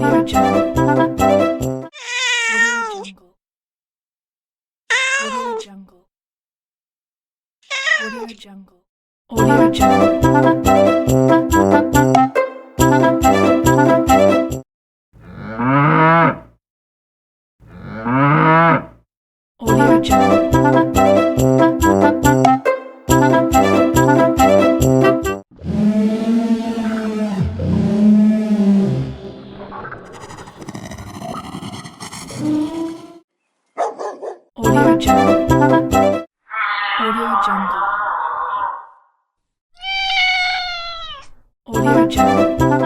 Audio Jungle. Audio Jungle. Audio Jungle. Audio Jungle. Audio Jungle. Audio Jungle. Audio Jungle. Audio Jungle.